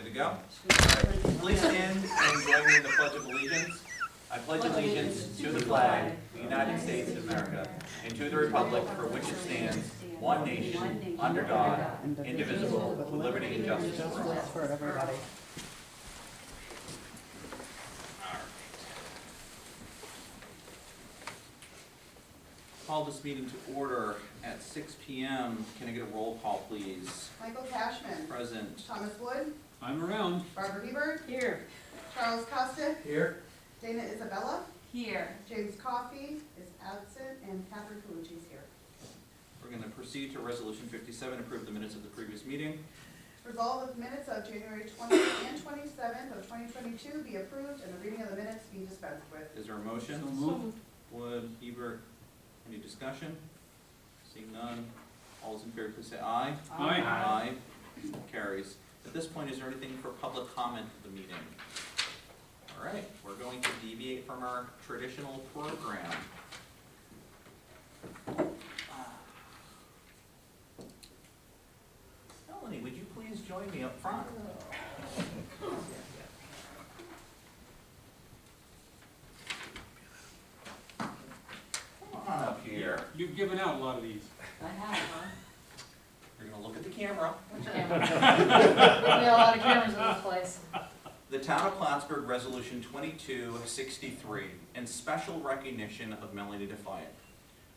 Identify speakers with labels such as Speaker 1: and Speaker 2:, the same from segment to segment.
Speaker 1: Good to go? All right. Please stand and join me in the Pledge of Allegiance. I pledge allegiance to the flag of the United States of America and to the republic for which it stands, one nation, under God, indivisible, with liberty and justice for all.
Speaker 2: For everybody.
Speaker 1: Call this meeting to order at 6 p.m. Can I get a roll call, please?
Speaker 3: Michael Cashman.
Speaker 1: Present.
Speaker 3: Thomas Wood.
Speaker 4: I'm around.
Speaker 3: Barbara Hebert.
Speaker 2: Here.
Speaker 3: Charles Costa.
Speaker 4: Here.
Speaker 3: Dana Isabella.
Speaker 2: Here.
Speaker 3: James Coffey is absent, and Catherine Calucci is here.
Speaker 1: We're going to proceed to Resolution 57, approve the minutes of the previous meeting.
Speaker 3: Resolve that the minutes of January 20th and 27th of 2022 be approved and the reading of the minutes be dispensed with.
Speaker 1: Is there a motion?
Speaker 4: So moved.
Speaker 1: Wood, Hebert, any discussion? Seeing none, all those in favor please say aye.
Speaker 4: Aye.
Speaker 1: Aye. Carries. At this point, is there anything for public comment at the meeting? All right, we're going to deviate from our traditional program. Melanie, would you please join me up front? Come on up here.
Speaker 4: You've given out a lot of these.
Speaker 2: I have, huh?
Speaker 1: You're gonna look at the camera.
Speaker 2: Which camera? We have a lot of cameras in this place.
Speaker 1: The Town of Plattsburgh Resolution 2263 in special recognition of Melanie Defiant.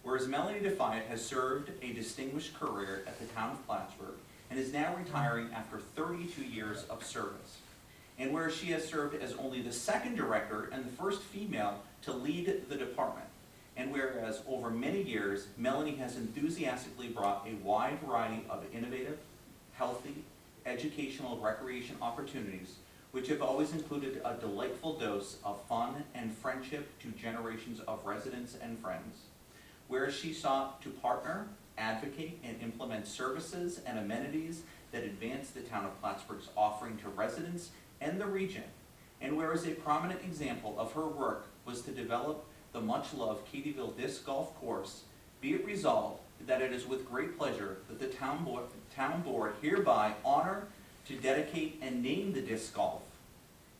Speaker 1: Whereas Melanie Defiant has served a distinguished career at the Town of Plattsburgh and is now retiring after 32 years of service. And whereas she has served as only the second director and the first female to lead the department. And whereas over many years, Melanie has enthusiastically brought a wide variety of innovative, healthy, educational, recreation opportunities which have always included a delightful dose of fun and friendship to generations of residents and friends. Whereas she sought to partner, advocate, and implement services and amenities that advance the Town of Plattsburgh's offering to residents and the region. And whereas a prominent example of her work was to develop the much-loved Katyville Disc Golf Course, be it resolved that it is with great pleasure that the town board hereby honor to dedicate and name the disc golf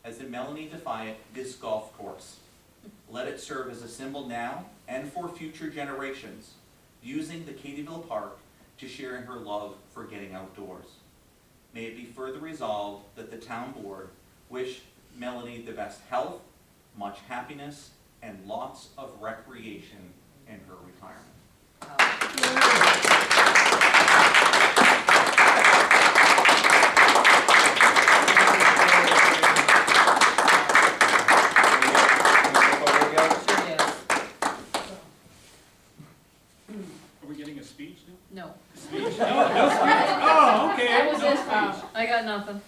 Speaker 1: as the Melanie Defiant Disc Golf Course. Let it serve as a symbol now and for future generations, using the Katyville Park to share in her love for getting outdoors. May it be further resolved that the town board wish Melanie the best health, much happiness, and lots of recreation in her retirement.
Speaker 4: Are we getting a speech now?
Speaker 2: No.
Speaker 4: Speech? No, no speech? Oh, okay.
Speaker 2: That was
Speaker 4: No
Speaker 2: it.
Speaker 4: speech.
Speaker 2: I got nothing.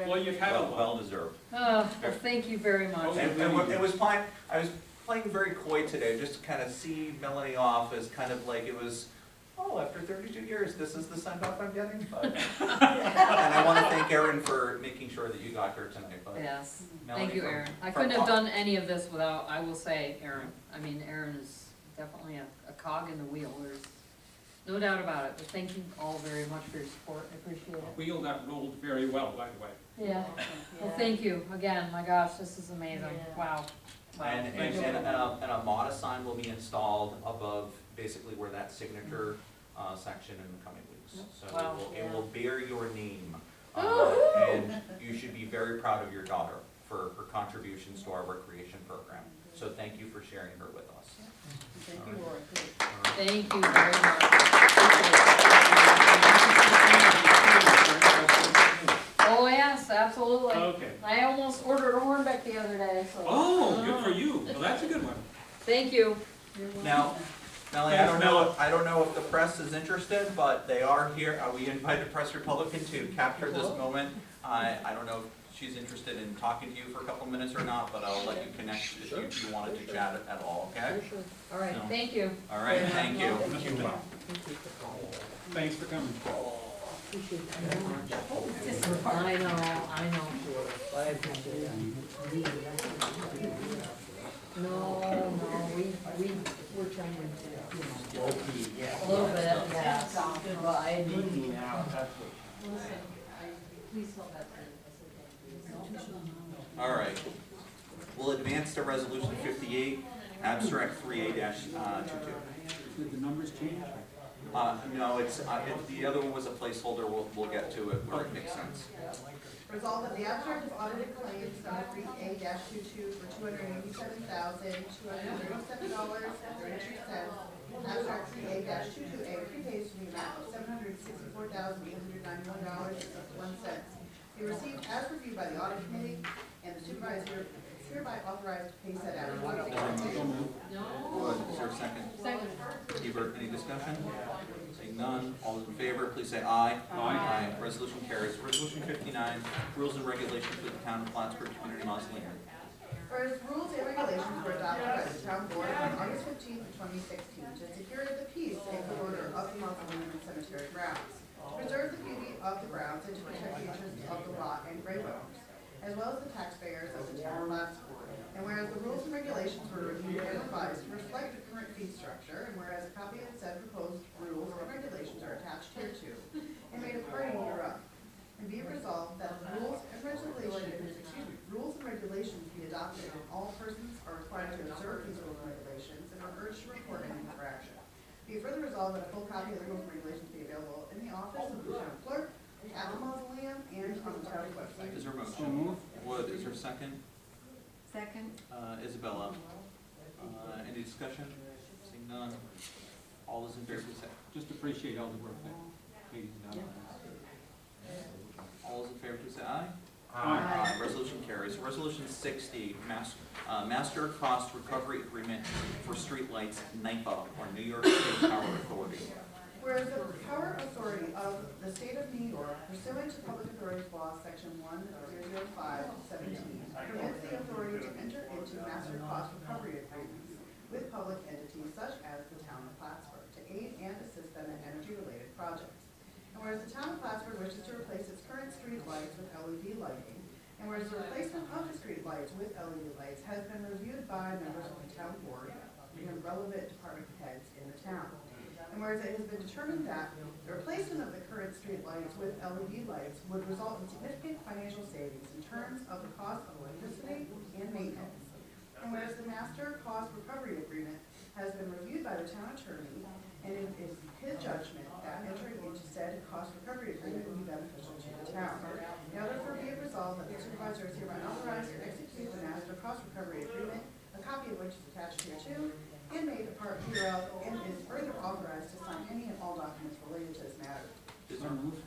Speaker 4: Well, you've had a
Speaker 1: Well,
Speaker 4: lot.
Speaker 1: well deserved.
Speaker 2: Oh, well, thank you very much.
Speaker 1: And it was fine. I was playing very coy today, just to kind of see Melanie off as kind of like it was, oh, after 32 years, this is the send off I'm getting. But, and I want to thank Erin for making sure that you got here tonight. But
Speaker 2: Yes,
Speaker 1: Melanie,
Speaker 2: thank you,
Speaker 1: from-
Speaker 2: Erin. I
Speaker 1: from
Speaker 2: couldn't have
Speaker 1: all-
Speaker 2: done any of this without, I will say, Erin. I mean, Erin is definitely a cog in the wheel. There's no doubt about it. But thank you all very much for your support. I appreciate it.
Speaker 4: Wheel that rolled very well, by the way.
Speaker 2: Yeah. Well, thank you again. My gosh, this is amazing. Wow. Wow.
Speaker 1: And a modest sign will be installed above basically where that signature section in the coming weeks. So
Speaker 2: Wow.
Speaker 1: it will bear your name.
Speaker 2: Woo-hoo!
Speaker 1: And you should be very proud of your daughter for her contributions to our recreation program. So thank you for sharing her with us.
Speaker 3: Thank you, Laura.
Speaker 2: Thank you very much. Oh, yes, absolutely.
Speaker 4: Okay.
Speaker 2: I almost ordered a Hornbeck the other day, so.
Speaker 4: Oh, good for you. Well, that's a good one.
Speaker 2: Thank you.
Speaker 1: Now, Melanie, I don't know if the press is interested, but they are here. We invited Press Republican to capture this moment. I don't know if she's interested in talking to you for a couple minutes or not, but I'll let you connect if you wanted to chat at all, okay?
Speaker 2: All right,
Speaker 1: No.
Speaker 2: thank you.
Speaker 1: All right, thank you.
Speaker 4: Thanks for coming.
Speaker 2: I know. No, we're trying to, a little bit, yeah. But I need. Please tell that to us.
Speaker 1: All right. We'll advance to resolution 58, abstract 3A-22.
Speaker 4: Did the numbers change?
Speaker 1: No, the other one was a placeholder. We'll get to it where it makes sense.
Speaker 3: Resolved that the abstract of audited claims number 3A-22 for $287,237.32. Abstract 3A-22A prepays to the amount of $764,891.61. Be received as reviewed by the audit committee, and the supervisor is hereby authorized to pay said abstract.
Speaker 1: Wood, is there a second?
Speaker 2: Second.
Speaker 1: Hebert, any discussion? Seeing none, all those in favor, please say aye.
Speaker 4: Aye.
Speaker 1: Resolution carries. Resolution 59, rules and regulations for the town of Plattsburgh Community Mausoleum.
Speaker 3: Whereas rules and regulations were adopted by the town board on August 15, 2016, to secure the peace and good order of the mausoleum and cemetery grounds, to preserve the beauty of the grounds, and to protect the interests of the lot and grave owners, as well as the taxpayers of the town of Plattsburgh. And whereas the rules and regulations were reviewed and revised to reflect the current fee structure, and whereas a copy of said proposed rules and regulations are attached hereto and made a part hereof. And be it resolved that the rules and regulations be adopted, and all persons are required to observe these rules and regulations and are urged to report any infraction. Be it further resolved that a full copy of the rules and regulations be available in the office of the town clerk, at the mausoleum, and on the town's website.
Speaker 1: Is there a
Speaker 4: So
Speaker 1: motion?
Speaker 4: moved.
Speaker 1: Wood, is there a second?
Speaker 2: Second.
Speaker 1: Isabella, any discussion? Seeing none, all those in favor, please say
Speaker 4: Just appreciate all the work that Katie's done.
Speaker 1: all those in favor, please say aye.
Speaker 4: Aye.
Speaker 1: Resolution carries. Resolution 60, Master Cost Recovery Agreement for Streetlights, NYPA, or New York State Power Authority.
Speaker 3: Whereas the Power Authority of the State of New York, pursuant to Public Authorities Law, Section 1005-17, permits the authority to enter into master cost recovery agreements with public entities such as the town of Plattsburgh to aid and assist them in energy-related projects. And whereas the town of Plattsburgh wishes to replace its current street lights with LED lighting, and whereas the replacement of the street lights with LED lights has been reviewed by members of the town board and relevant department heads in the town. And whereas it has been determined that the replacement of the current street lights with LED lights would result in significant financial savings in terms of the cost of electricity and maintenance. And whereas the master cost recovery agreement has been reviewed by the town attorney, and it is his judgment that entering into said cost recovery agreement would be beneficial to the town. Now therefore be it resolved that the supervisor is hereby authorized to execute the master cost recovery agreement, a copy of which is attached hereto, and made a part hereof, and is further authorized to sign any and all documents related to this matter.
Speaker 1: Is
Speaker 4: So
Speaker 1: there,
Speaker 4: moved.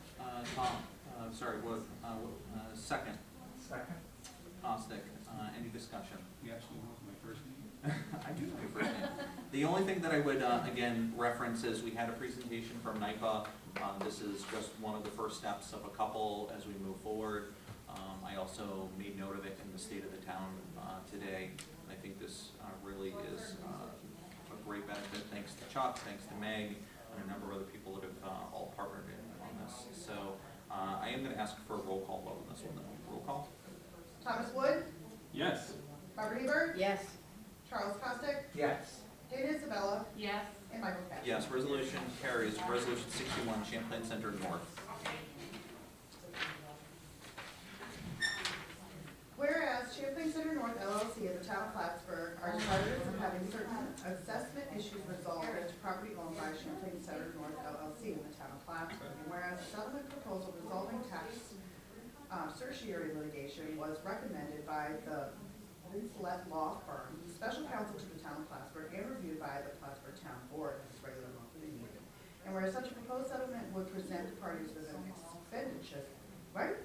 Speaker 1: Wood, second?
Speaker 5: Second.
Speaker 1: Ostick, any discussion?
Speaker 4: You actually knows my first name.
Speaker 1: I do know your first name. The only thing that I would, again, reference is we had a presentation from NYPA. This is just one of the first steps of a couple as we move forward. I also made note of it in the state of the town today. I think this really is a great benefit. Thanks to Chuck, thanks to Meg, and a number of other people that have all partnered in on this. So I am going to ask for a roll call vote on this one. Roll call?
Speaker 3: Thomas Wood,
Speaker 4: Yes.
Speaker 3: Barbara Hebert,
Speaker 2: Yes.
Speaker 3: Charles Costick,
Speaker 5: Yes.
Speaker 3: Dana Isabella,
Speaker 2: Yes.
Speaker 3: and Michael Cash.
Speaker 1: Yes, resolution carries. Resolution 61, Champlain Center North.
Speaker 3: Whereas Champlain Center North LLC and the town of Plattsburgh are desirous of having certain assessment issues resolved as to property owned by Champlain Center North LLC in the town of Plattsburgh. And whereas a settlement proposal resolving tax certiorari litigation was recommended by the Linslet Law Firm, special counsel to the town of Plattsburgh, and reviewed by the Plattsburgh Town Board at its regular monthly meeting. And whereas such a proposed settlement would present parties with an expeditious, right?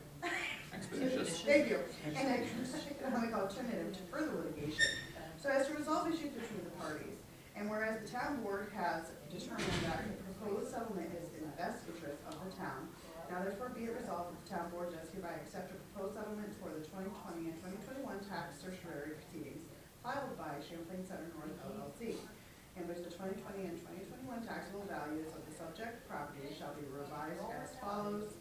Speaker 1: Expeditious.
Speaker 3: Thank you. And an economic alternative to further litigation, so as to resolve issues between the parties. And whereas the town board has determined that the proposed settlement is in the best interest of the town, now therefore be it resolved that the town board does hereby accept a proposed settlement for the 2020 and 2021 tax certiorari proceedings filed by Champlain Center North LLC, in which the 2020 and 2021 taxable values of the subject property shall be revised as follows.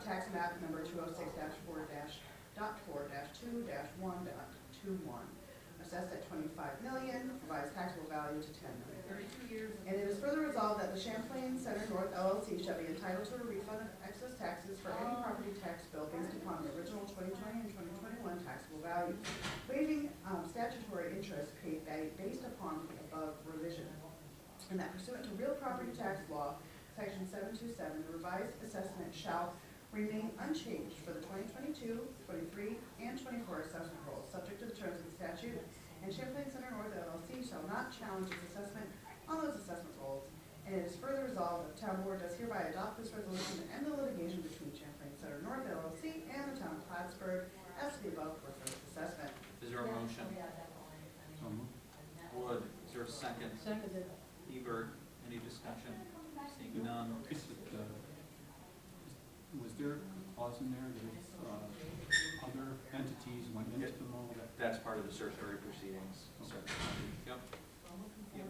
Speaker 3: Tax map number 206-4-.4-2-1.21. A assessed at 25 million, revised taxable value to 10 million. And it is further resolved that the Champlain Center North LLC shall be entitled to a refund of excess taxes for any property tax bill based upon the original 2020 and 2021 taxable values, waiving statutory interest paid based upon the above revision. And that pursuant to real property tax law, section 727, the revised assessment shall remain unchanged for the 2022, 23, and 24 assessment rolls, subject to the terms of the statute, and Champlain Center North LLC shall not challenge its assessment on those assessment rolls. And it is further resolved that the town board does hereby adopt this resolution and end the litigation between Champlain Center North LLC and the town of Plattsburgh as to the above proposed assessment.
Speaker 1: Is there a motion?
Speaker 4: So moved.
Speaker 1: Wood, is there a second?
Speaker 2: Seconded.
Speaker 1: Hebert, any discussion? Seeing none.
Speaker 4: Is it, was there a clause in there that if other entities went into the mall that?
Speaker 1: That's part of the certiorari proceedings.
Speaker 4: Okay.
Speaker 1: Yep. Yep.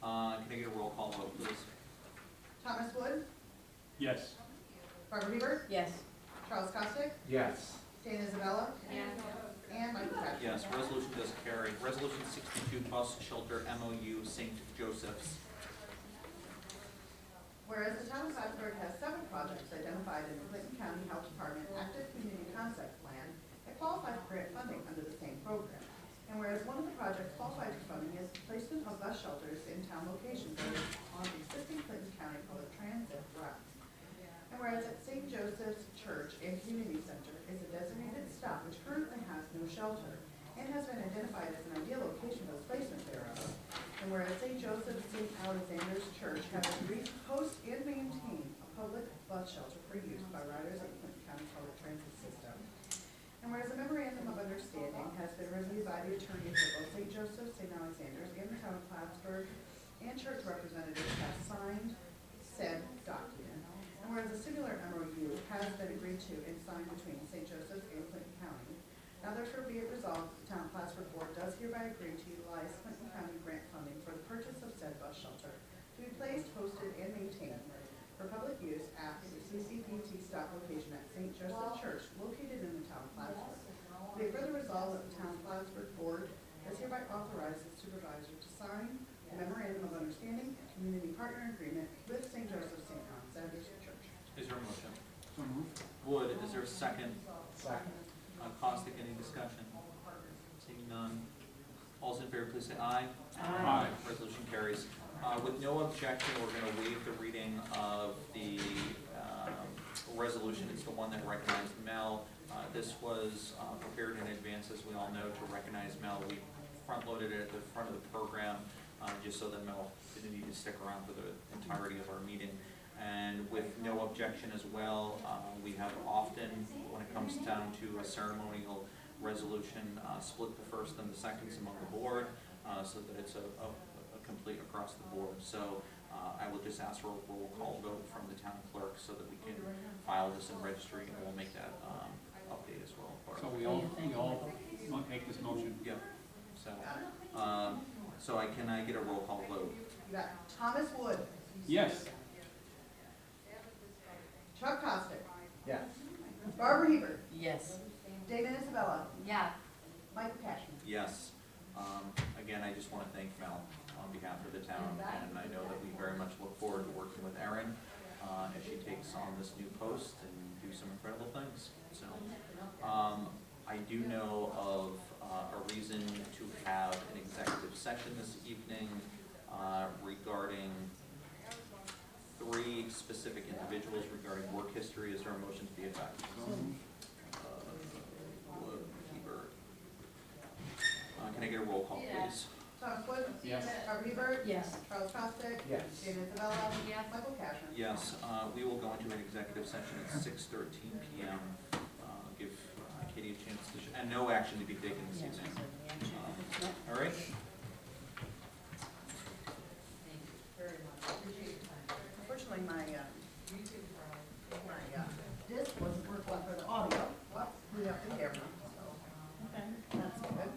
Speaker 1: Can I get a roll call vote, please?
Speaker 3: Thomas Wood,
Speaker 4: Yes.
Speaker 3: Barbara Hebert,
Speaker 2: Yes.
Speaker 3: Charles Costick,
Speaker 5: Yes.
Speaker 3: Dana Isabella, and Michael Patrick.
Speaker 1: Yes, resolution does carry. Resolution 62, bus shelter MOU St. Joseph's.
Speaker 3: Whereas the town of Plattsburgh has several projects identified in the Clinton County Health Department Active Community Concept Plan that qualify for grant funding under the same program. And whereas one of the projects qualified for funding is placement of bus shelters in town locations that is on existing Clinton County public transit routes. And whereas at St. Joseph's Church and Community Center is a designated stop which currently has no shelter and has been identified as an ideal location for the placement thereof. And whereas St. Joseph's St. Alexander's Church have agreed to host and maintain a public bus shelter for use by riders of the Clinton County public transit system. And whereas a memorandum of understanding has been reviewed by the attorneys of both St. Joseph's, St. Alexander's, and the town of Plattsburgh, and church representatives have signed said document. And whereas a similar MOU has been agreed to and signed between St. Joseph's and Clinton County, now therefore be it resolved, the town of Plattsburgh board does hereby agree to utilize Clinton County grant funding for the purchase of said bus shelter to be placed, hosted, and maintained for public use at the CCPT stop location at St. Joseph Church located in the town of Plattsburgh. Be it further resolved that the town of Plattsburgh board does hereby authorize the supervisor to sign a memorandum of understanding and community partner agreement with St. Joseph St. Alexander's Church.
Speaker 1: Is there a motion?
Speaker 4: So moved.
Speaker 1: Wood, is there a second?
Speaker 5: Second.
Speaker 1: Costick, any discussion? Seeing none. All those in favor, please say aye.
Speaker 4: Aye.
Speaker 1: Resolution carries. With no objection, we're going to waive the reading of the resolution. It's the one that recognized Mel. This was prepared in advance, as we all know, to recognize Mel. We front-loaded it at the front of the program, just so that Mel didn't need to stick around for the entirety of our meeting. And with no objection as well, we have often, when it comes down to a ceremonial resolution, split the first and the seconds among the board, so that it's a complete across the board. So I will just ask for a roll call vote from the town clerk so that we can file this in registry, and we'll make that update as well.
Speaker 4: So we all want to make this motion?
Speaker 1: Yeah. So can I get a roll call vote?
Speaker 3: You got Thomas Wood,
Speaker 4: Yes.
Speaker 3: Chuck Costick,
Speaker 5: Yes.
Speaker 3: Barbara Hebert,
Speaker 2: Yes.
Speaker 3: Dana Isabella,
Speaker 2: Yeah.
Speaker 3: Michael Cashman.
Speaker 1: Yes. Again, I just want to thank Mel on behalf of the town, and I know that we very much look forward to working with Erin as she takes on this new post and do some incredible things. So I do know of a reason to have an executive session this evening regarding 3 specific individuals regarding work history. Is there a motion to the effect? Wood, Hebert. Can I get a roll call, please?
Speaker 3: Thomas Wood,
Speaker 4: Yes.
Speaker 3: Barbara Hebert,
Speaker 2: Yes.
Speaker 3: Charles Costick,
Speaker 5: Yes.
Speaker 3: Dana Isabella,
Speaker 2: Yes.
Speaker 3: Michael Cashman.
Speaker 1: Yes, we will go into an executive session at 6:13 p.m. Give Katie a chance to, and no action to be taken this
Speaker 2: Yes.
Speaker 1: evening. All right?
Speaker 3: Unfortunately, my disc wasn't working for the audio, but we have the camera, so. Okay. That's good.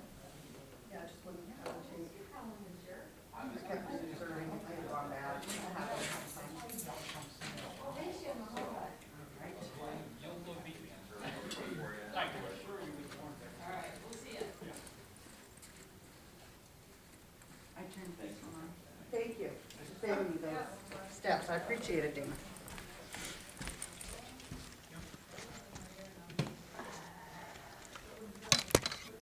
Speaker 3: Yeah, I just wouldn't have a change. I just kept observing it later on that.
Speaker 2: I appreciate it, Dana.